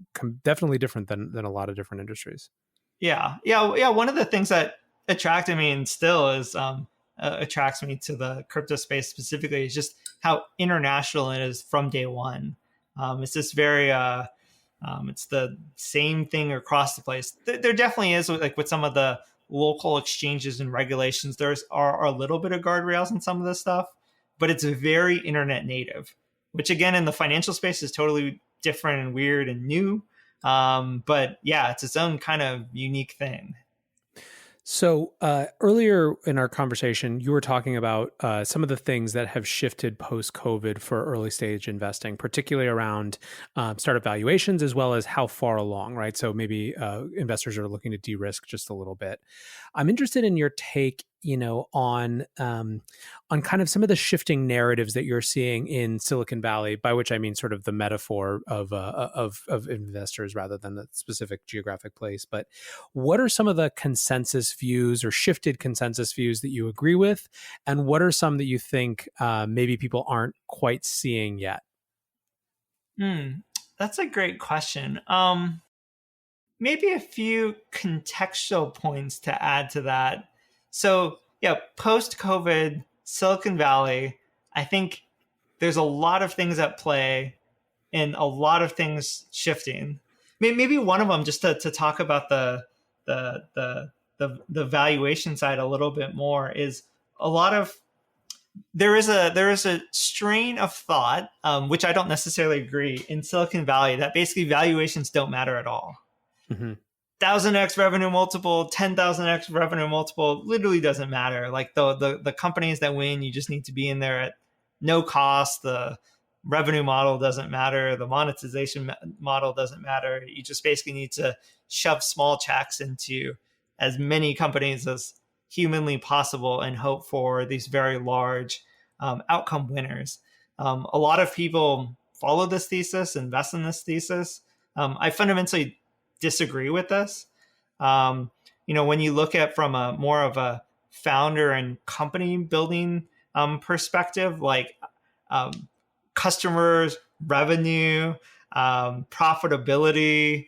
definitely different than a lot of different industries. Yeah. One of the things that attracted me and still is attracts me to the crypto space specifically is just how international it is from day one. It's just very it's the same thing across the place. There definitely is, with some of the local exchanges and regulations, are a little bit of guardrails in some of this stuff, but it's very internet native, which again, in the financial space is totally different and weird and new. But yeah, it's its own kind of unique thing. So earlier in our conversation, you were talking about some of the things that have shifted post-COVID for early stage investing, particularly around startup valuations, as well as how far along, right? So maybe investors are looking to de-risk just a little bit. I'm interested in your take, on kind of some of the shifting narratives that you're seeing in Silicon Valley, by which I mean sort of the metaphor of investors rather than the specific geographic place. But what are some of the consensus views or shifted consensus views that you agree with, and what are some that you think maybe people aren't quite seeing yet? That's a great question. Maybe a few contextual points to add to that. So yeah, post-COVID, Silicon Valley, I think there's a lot of things at play and a lot of things shifting. Maybe one of them, just to talk about the valuation side a little bit more, is a lot of there is a strain of thought, which I don't necessarily agree, in Silicon Valley, that basically valuations don't matter at all. Mm-hmm. 1,000x revenue multiple, 10,000x revenue multiple, literally doesn't matter. Like the companies that win, you just need to be in there at no cost. The revenue model doesn't matter. The monetization model doesn't matter. You just basically need to shove small checks into as many companies as humanly possible and hope for these very large outcome winners. A lot of people follow this thesis, invest in this thesis. I fundamentally disagree with this. When you look at from a more of a founder and company building perspective, like customers, revenue, profitability,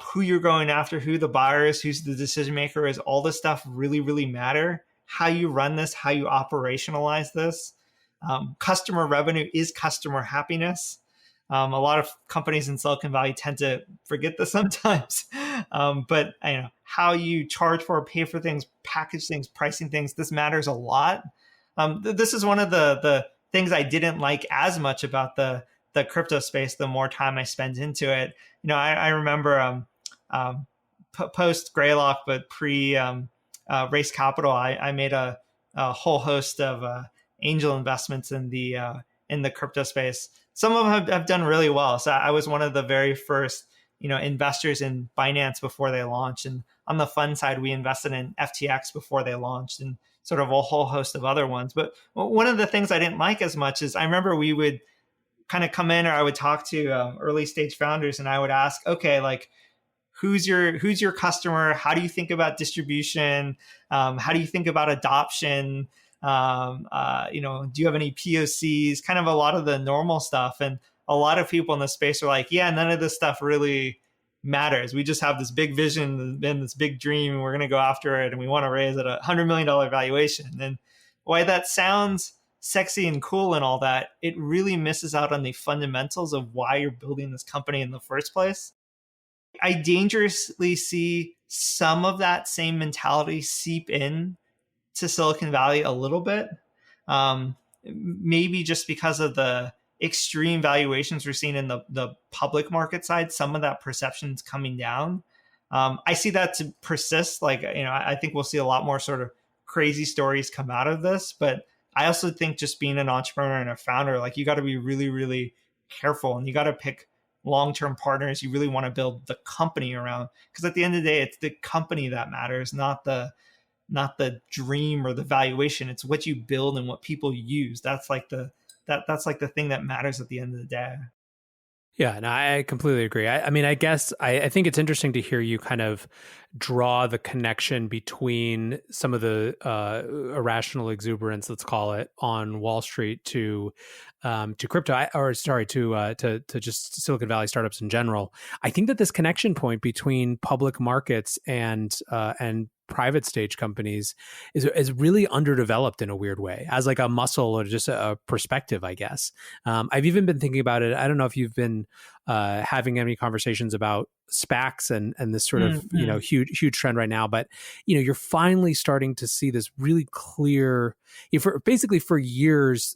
who you're going after, who the buyer is, who's the decision maker is, all this stuff really, really matter. How you run this, how you operationalize this. Customer revenue is customer happiness. A lot of companies in Silicon Valley tend to forget this sometimes. But how you charge for, pay for things, package things, pricing things, this matters a lot. This is one of the things I didn't like as much about the crypto space the more time I spent into it. I remember post Greylock, but pre Race Capital, I made a whole host of angel investments in the crypto space. Some of them have done really well. So I was one of the very first, investors in Binance before they launched. And on the fund side, we invested in FTX before they launched, and sort of a whole host of other ones. But one of the things I didn't like as much is I remember we would kind of come in, or I would talk to early stage founders, and I would ask, okay, like, who's your customer? How do you think about distribution? How do you think about adoption? Do you have any POCs? Kind of a lot of the normal stuff. And a lot of people in the space are like, yeah, none of this stuff really matters. We just have this big vision and this big dream, and we're going to go after it, and we want to raise at $100 million valuation. And why that sounds sexy and cool and all that, it really misses out on the fundamentals of why you're building this company in the first place. I dangerously see some of that same mentality seep in to Silicon Valley a little bit. Maybe just because of the extreme valuations we're seeing in the public market side, some of that perception's coming down. I see that to persist. I think we'll see a lot more sort of crazy stories come out of this, but I also think just being an entrepreneur and a founder, you got to be really, really careful, and you got to pick long-term partners you really want to build the company around. Because at the end of the day, it's the company that matters, not the dream or the valuation. It's what you build and what people use. That's that's the thing that matters at the end of the day. Yeah, and I completely agree. I guess I think it's interesting to hear you kind of draw the connection between some of the irrational exuberance, let's call it, on Wall Street to crypto, to just Silicon Valley startups in general. I think that this connection point between public markets and private stage companies is really underdeveloped in a weird way, as like a muscle or just a perspective, I guess. I've even been thinking about it. I don't know if you've been having any conversations about SPACs and this sort of Mm-hmm. huge trend right now. But you're finally starting to see this really clear. Basically for years,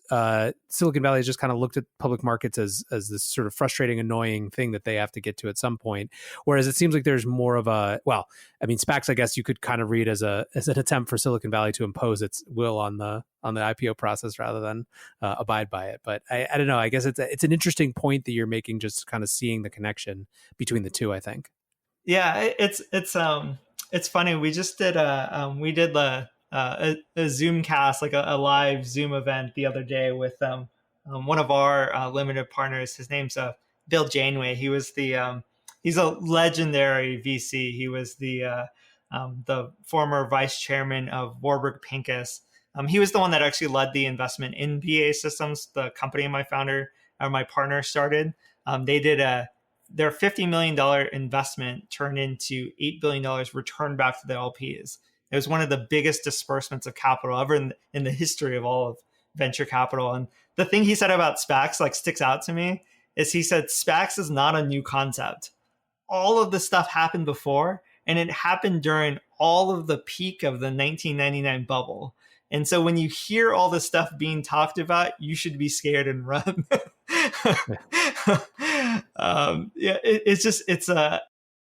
Silicon Valley has just kind of looked at public markets as this sort of frustrating, annoying thing that they have to get to at some point. Whereas it seems like there's more of SPACs, I guess you could kind of read as an attempt for Silicon Valley to impose its will on the IPO process rather than abide by it. But I don't know. I guess it's an interesting point that you're making, just kind of seeing the connection between the two, I think. Yeah, it's funny. We just did a Zoom cast, like a live Zoom event the other day with one of our limited partners. His name's Bill Janeway. He's a legendary VC. He was the former vice chairman of Warburg Pincus. He was the one that actually led the investment in BA Systems, the company my partner started. They did their $50 million investment turned into $8 billion returned back to the LPs. It was one of the biggest disbursements of capital ever in the history of all of venture capital. And the thing he said about SPACs sticks out to me is he said SPACs is not a new concept. All of this stuff happened before, and it happened during all of the peak of the 1999 bubble. And so when you hear all this stuff being talked about, you should be scared and run.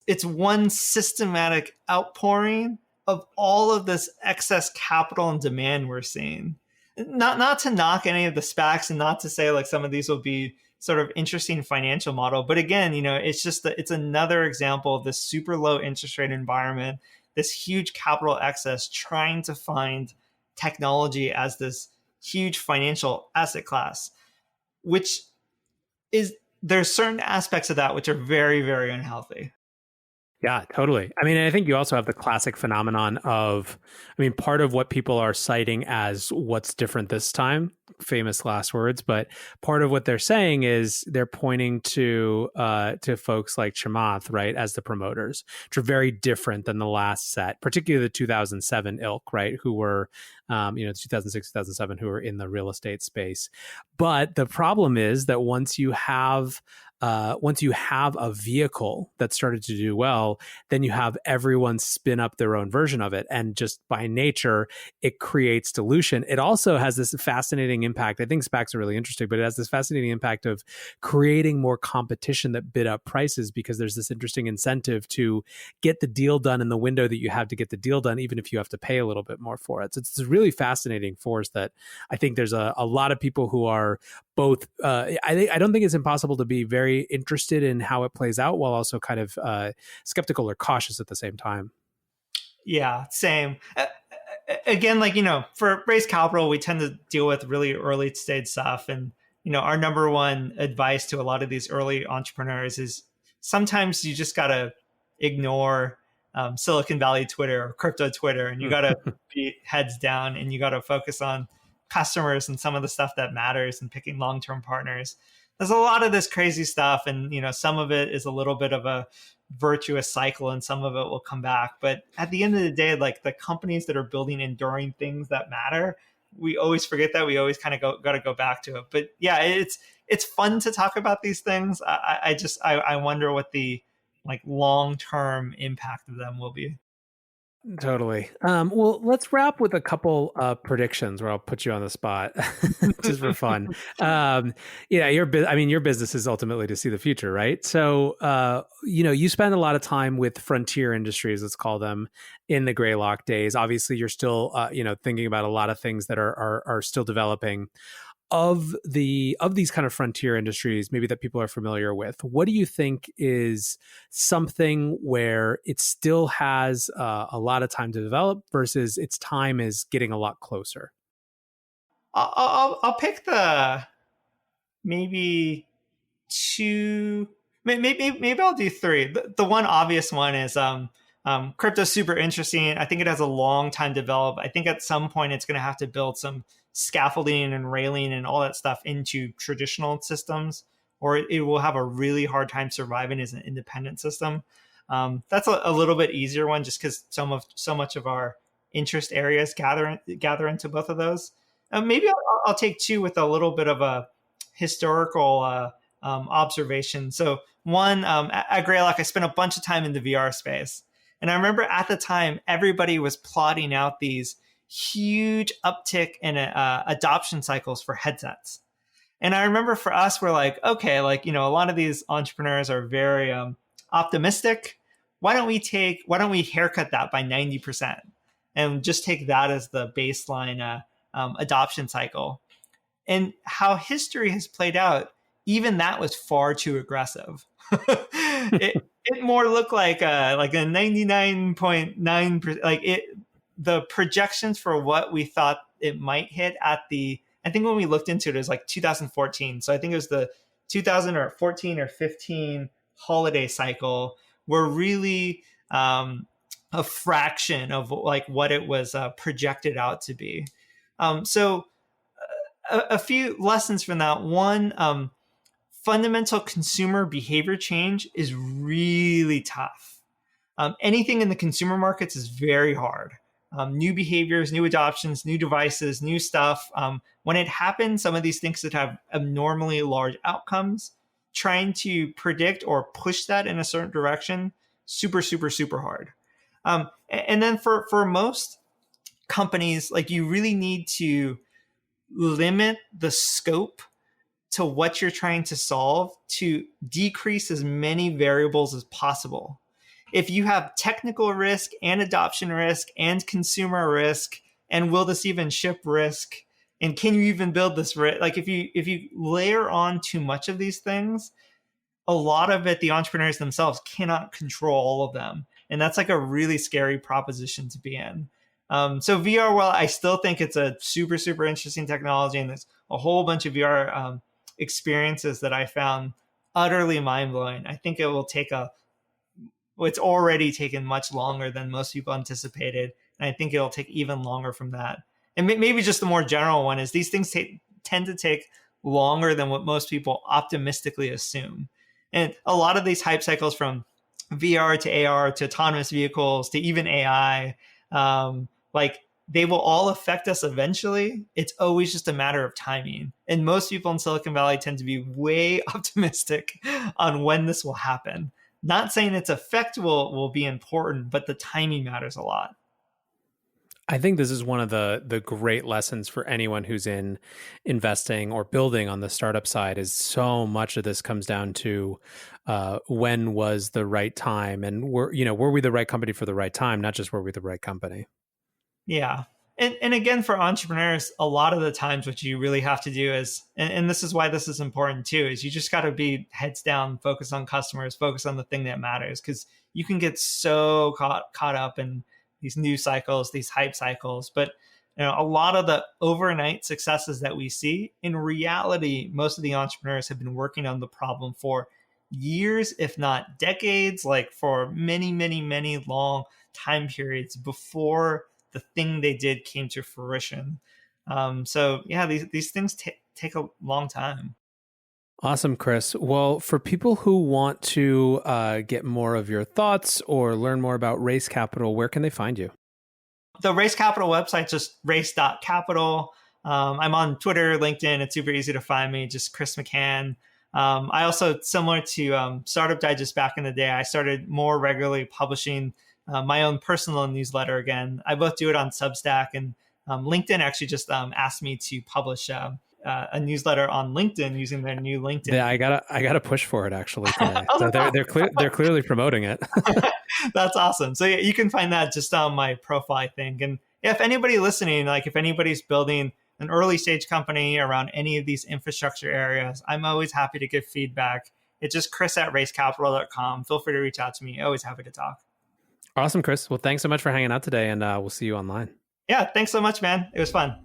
It's one systematic outpouring of all of this excess capital and demand we're seeing. Not to knock any of the SPACs and not to say some of these will be sort of interesting financial model, but again, it's another example of this super low interest rate environment, this huge capital excess trying to find technology as this huge financial asset class, which is there's certain aspects of that which are very, very unhealthy. Yeah, totally. I mean, I think you also have the classic phenomenon of, part of what people are citing as what's different this time, famous last words, but part of what they're saying is they're pointing to folks like Chamath, right, as the promoters, which are very different than the last set, particularly the 2007 ilk, right, who were, 2006, 2007, who were in the real estate space. But the problem is that once you have a vehicle that started to do well, then you have everyone spin up their own version of it. And just by nature, it creates dilution. It also has this fascinating impact. I think SPACs are really interesting, but it has this fascinating impact of creating more competition that bid up prices, because there's this interesting incentive to get the deal done in the window that you have to get the deal done, even if you have to pay a little bit more for it. So it's a really fascinating force that I think there's a lot of people who are both, I don't think it's impossible to be very interested in how it plays out while also kind of skeptical or cautious at the same time. Yeah, same. Again, for Raise Capital, we tend to deal with really early stage stuff. And, our number one advice to a lot of these early entrepreneurs is sometimes you just got to ignore Silicon Valley Twitter or crypto Twitter, and you got to be heads down and you got to focus on customers and some of the stuff that matters and picking long-term partners. There's a lot of this crazy stuff, and some of it is a little bit of a virtuous cycle and some of it will come back. But at the end of the day, the companies that are building enduring things that matter, we always forget that. We always kind of got to go back to it. But yeah, it's fun to talk about these things. I wonder what the long-term impact of them will be. Totally. Well, let's wrap with a couple predictions where I'll put you on the spot just for fun. Your business is ultimately to see the future, right? So, you spend a lot of time with frontier industries, let's call them, in the Greylock days. Obviously, you're still, thinking about a lot of things that are still developing. Of these kind of frontier industries, maybe that people are familiar with, what do you think is something where it still has a lot of time to develop versus its time is getting a lot closer? I'll pick the maybe two, maybe I'll do three. The one obvious one is crypto's super interesting. I think it has a long time to develop. I think at some point it's going to have to build some scaffolding and railing and all that stuff into traditional systems, or it will have a really hard time surviving as an independent system. That's a little bit easier one, just because so much of our interest areas gather into both of those. Maybe I'll take two with a little bit of a historical observations. So one, at Greylock, I spent a bunch of time in the VR space. And I remember at the time, everybody was plotting out these huge uptick in adoption cycles for headsets. And I remember for us, we're like, okay, like, a lot of these entrepreneurs are very optimistic. Why don't we haircut that by 90% and just take that as the baseline adoption cycle? And how history has played out, even that was far too aggressive. It more looked like a 99.9%. The projections for what we thought it might hit I think when we looked into it was like 2014. So I think it was the 2014 or 15 holiday cycle were really a fraction of like what it was projected out to be. So a few lessons from that. One, fundamental consumer behavior change is really tough. Anything in the consumer markets is very hard. New behaviors, new adoptions, new devices, new stuff. When it happens, some of these things that have abnormally large outcomes, trying to predict or push that in a certain direction, super, super, super hard. And then for most companies, like you really need to limit the scope to what you're trying to solve to decrease as many variables as possible. If you have technical risk and adoption risk and consumer risk, and will this even ship risk, and can you even build this risk? Like if you layer on too much of these things, a lot of it, the entrepreneurs themselves cannot control all of them. And that's like a really scary proposition to be in. So VR, well, I still think it's a super, super interesting technology. And there's a whole bunch of VR experiences that I found utterly mind-blowing. I think it will take it's already taken much longer than most people anticipated. And I think it'll take even longer from that. And maybe just the more general one is these things tend to take longer than what most people optimistically assume. And a lot of these hype cycles from VR to AR to autonomous vehicles to even AI, they will all affect us eventually. It's always just a matter of timing. And most people in Silicon Valley tend to be way optimistic on when this will happen. Not saying its effect will be important, but the timing matters a lot. I think this is one of the great lessons for anyone who's in investing or building on the startup side is so much of this comes down to when was the right time, and were we the right company for the right time, not just were we the right company. Yeah. And again, for entrepreneurs, a lot of the times what you really have to do is, and this is why this is important too, is you just got to be heads down, focus on customers, focus on the thing that matters, because you can get so caught up in these news cycles, these hype cycles. But a lot of the overnight successes that we see, in reality, most of the entrepreneurs have been working on the problem for years, if not decades, like for many, many, many long time periods before the thing they did came to fruition. So yeah, these things take a long time. Awesome, Chris. Well, for people who want to get more of your thoughts or learn more about Race Capital, where can they find you? The Race Capital website, just race.capital. I'm on Twitter, LinkedIn. It's super easy to find me, just Chris McCann. I also, similar to Startup Digest back in the day, I started more regularly publishing my own personal newsletter again. I both do it on Substack, and LinkedIn actually just asked me to publish a newsletter on LinkedIn using their new LinkedIn. Yeah, I gotta push for it actually today. So they're clearly promoting it. That's awesome. So yeah, you can find that just on my profile, I think. And if anybody listening, like if anybody's building an early stage company around any of these infrastructure areas, I'm always happy to give feedback. It's just chris@racecapital.com. Feel free to reach out to me. Always happy to talk. Awesome, Chris. Well, thanks so much for hanging out today, and we'll see you online. Yeah, thanks so much, man. It was fun.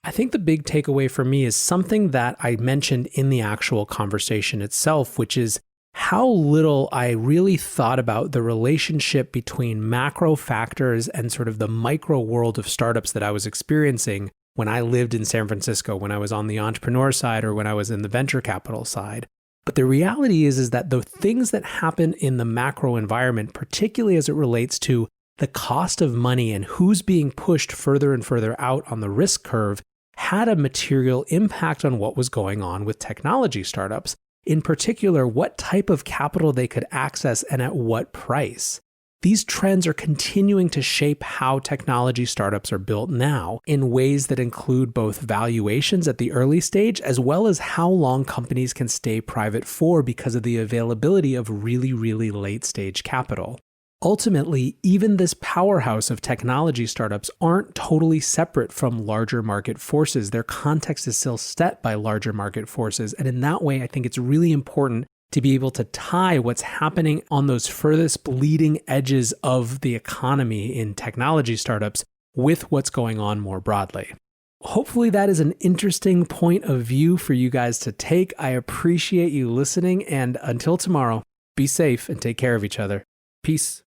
I think the big takeaway for me is something that I mentioned in the actual conversation itself, which is how little I really thought about the relationship between macro factors and sort of the micro world of startups that I was experiencing when I lived in San Francisco, when I was on the entrepreneur side or when I was in the venture capital side. But the reality is that the things that happen in the macro environment, particularly as it relates to the cost of money and who's being pushed further and further out on the risk curve, had a material impact on what was going on with technology startups, in particular, what type of capital they could access and at what price. These trends are continuing to shape how technology startups are built now in ways that include both valuations at the early stage as well as how long companies can stay private for because of the availability of really, really late stage capital. Ultimately, even this powerhouse of technology startups aren't totally separate from larger market forces. Their context is still set by larger market forces. And in that way, I think it's really important to be able to tie what's happening on those furthest bleeding edges of the economy in technology startups with what's going on more broadly. Hopefully that is an interesting point of view for you guys to take. I appreciate you listening, and until tomorrow, be safe and take care of each other. Peace.